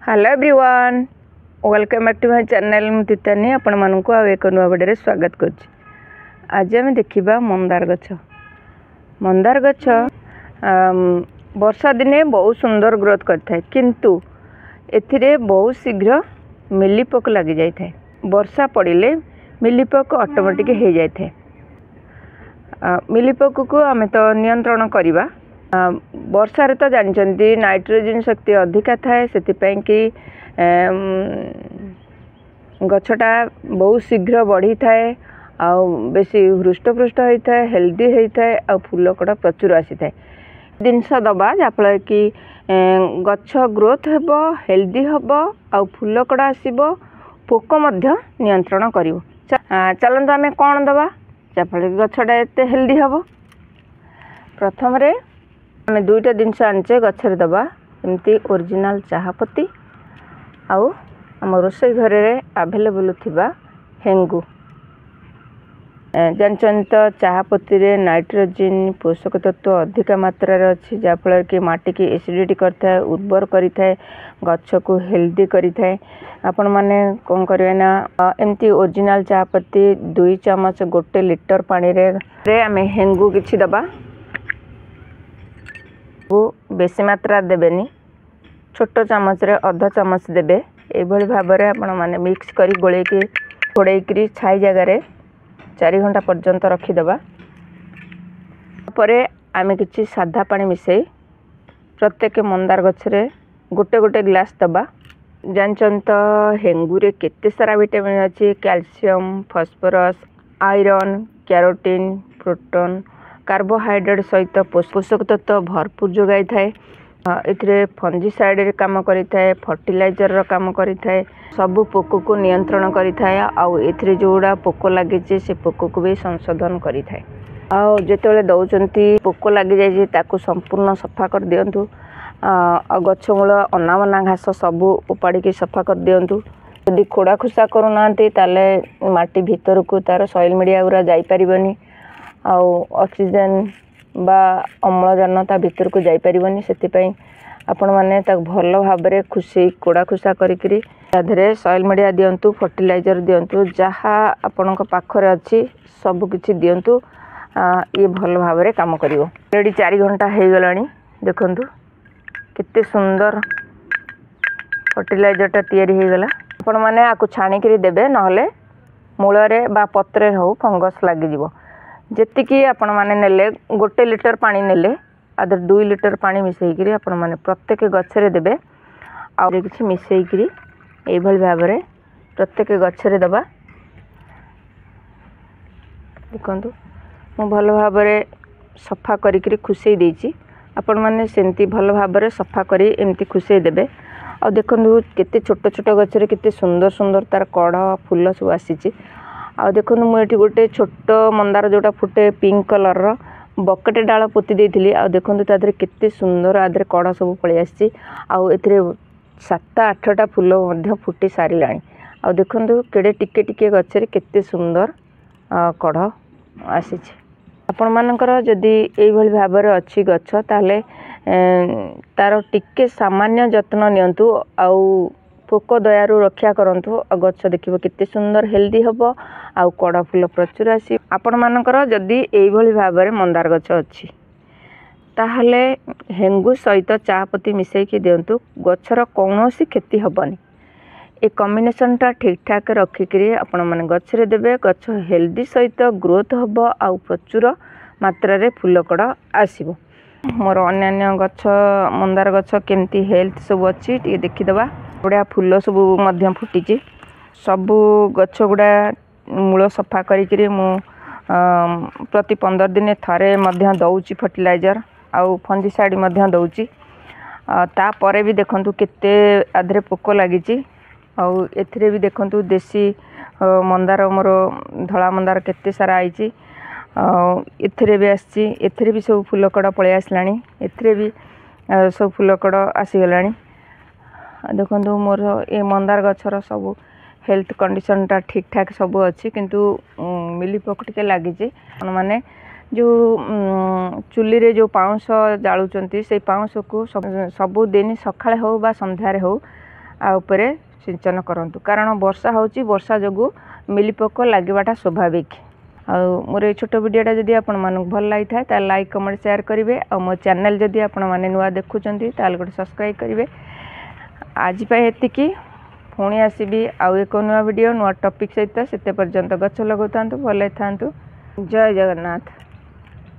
Hello everyone, welcome back to my channel. मुतानी आपण मानक एक नुआ वीडियो स्वागत करुच्ची। आज आम देखा मंदार गछ। मंदार गछ वर्षा दिने बहुत सुंदर ग्रोथ करता है, किंतु एथिरे बहुत शीघ्र मिलीपोक लगी जाए। वर्षा पड़े मिलीपोक ऑटोमेटिक हो जाए। मिलीपोक को आम तो नियंत्रण करवा। वर्षा रे तो जानते नाइट्रोजन शक्ति अधिका थाए, से कि गछटा बहुत शीघ्र बढ़ी थाए, बेसी हृष्टपृष्ट होता है, हेल्दी होता है, आ फूल कड़ा प्रचुर आसी थाए। जिनस दबा जहाँफल कि गछ ग्रोथ हेब, हेल्दी हेब, आ फूल कड़ा आसब, पोक मध्य नियंत्रण कर। चलते आम कौन दबा जहाँफल कि गछटा एत हेल्दी हेब। प्रथम आम दुईटा जिनस आनचे गछरे दबा, एमती ओरिजिनल चाहपत्ती आउ आम रोषे घर आभेलेबल थिबा हेंगू। जानते तो चाहपत्ती रे नाइट्रोजन पोषक तत्व अधिक मात्रा अच्छी, जहाँफल कि माटी की एसिडिटी करता है, उर्वर करें, गछ को हेल्दी करें। आपण मैंने कौन करें ना, एमती ओरिजिनल चाहपत्ती 2 चामच 1 लिटर पानी रे आम हेंगू किछि दबा। बेसी मात्रा देबेनी, छोट चामच रे अधा चामच देबे। एभली भाव में आपण माने मिक्स करी गोले की फोड़े छाई जगार 4 घंटा पर्यंत रखीदबा। परे आमे किछि साधा पानी मिसई प्रत्येक मंदार गछरे गोटे गोटे ग्लास दबा। जानचन तो हेंगू रे केते सारा विटामिन अच्छी, calcium, phosphorus, iron, carotene, proton, carbohydrate सहित पोषक तत्व भरपूर जोगाई थाए। एथिरे फंजीसाइड रे काम करिथाए, फर्टिलाइजर रो काम करिथाए, सबु पोक को नियंत्रण करिथाए। आउ एथिरे जोड़ा पोक लागिचे से पोक को भी संशोधन करिथाए। आउ जेतेबेले दउचंती पोक लागि जाय ताकू संपूर्ण सफा कर दियंतु। आ गछ मूल अनावना घास सबु उपाड़ी के सफा कर दियंतु। यदि खोड़ा खुसा करू नांती ताले माटी भीतर को तार सॉइल मीडिया गुरा जाई परिबनी, आउ ऑक्सीजन बा अम्लजान ता भीतर को जाई परिबनी। सेति पई आपण माने ताक भल भाव रे खुशी कोड़ा खुसा करिकरी ताधरे सॉइल मीडिया दियंतु, फर्टिलाइजर दियंतु, जहा आपनक पाखरे अछि सब किछि दियंतु। ये भल भाव रे काम करिवो। रेडी 4 घंटा हे गलानी, देखंतु केते सुंदर फर्टिलाइजर ता तयारी हे गला। आपण माने आकु छाणी करी देबे, नहले मूल रे बा पत्रे हो फंगस लागि जिवो। जेतिकी आपण माने नेले 1 लिटर पानी नेले आदर 2 लिटर पानी मिसई करी आपण माने प्रत्येक गछरे देबे। आ किछि मिसई करी एई भली भाव रे प्रत्येक गछरे दबा। देखंतु मु भल भाव रे सफा करी करी खुसई देछि। आपण माने सेंती भल भाव रे सफा करी एमती खुसई देबे। आ देखंतु केते छोट छोट गछरे केते सुंदर सुंदर तार कढ़ फूल सब आसीछि। आ देखो मुझे गोटे छोट मंदार जोटा फुटे पिंक कलर रो बकेटे डाल पोती देइथिली। आ देखो तादरे केते सुंदर आदरे कढ़ सब पळि आसी। आ एथिरे 7-8टा फूल मध्य फुटी सारिलाणी। आ देखो केडे टिके टिके गछरे केते सुंदर कढ़ आसीछि। आपण मानकर जदि एई भली भाव रे अछि गछ, ताले तार टिके सामान्य जत्न नियंतु। आउ पोक दयारु रक्षा करंतु। गछ देखिबो केते सुंदर हेल्दी हबो, आउ कड़ा फूल प्रचुर आसी। आपण मानकर जदि एई भली भाव रे मंदार गछ अछि, ताहले हेंगू सहित चाहपत्ती मिसई के दियंतु। गछर कोनोसी क्षति हबनी। ए कॉम्बिनेशन टा ठीक ठाक रखिकरी आपण माने गछरे देबे। गछ हेल्दी सहित ग्रोथ हबो, आउ प्रचुर मात्रा रे फूल कड़ा आसीबो। मोर अन्य गछ मंदार गछ केमती हेल्थ सब अछि टी देखि दबा। बड़ा फूल सब मध्य फुटी, सबू गछ गुड़ा मूल सफा करी मु प्रति 15 दिन थरे मध्य दउची फर्टिलाइजर आउ फंजीसाइड मध्य दउची। तापरे भी देखंतु केते आधरे पोक लागिची। आउ एथिरे भी देखंतु देसी मंदार मोर धला मंदार केते सारा आइची। एथिरे भी आसी, एथिरे भी सब फूल कड़ा पळे आसलानी। एथिरे भी सब फूल कड़ा आसी गलानी। देखो मोर ये मंदार गछर सब हेल्थ कंडीशन टा ठीक ठाक सब अच्छी, किंतु मिलीपोक टिके लगी। माने जो चुली रे जो पाउंस जालुचंती से पाउंस को सबुदिन सकाळे हो बा संध्यारे हो आ उपरे सिंचन करंतु कारण वर्षा होची वर्षा जोगु मिलीपोक लागवाटा स्वाभाविक। आ मोर ये छोट वीडियोटा जदि आपण मानक भल लगी था ता लाइक कमेंट शेयर करेंगे और मो चैनल जदि आपण माने नुआ देखुचंती ताल गोटे सब्सक्राइब करेंगे। आज एतिकी पुणी आसबि आउ एक नुआ वीडियो नुआ टॉपिक सहित सेते पर्यंत गछ लगाता भल था। जय जगन्नाथ।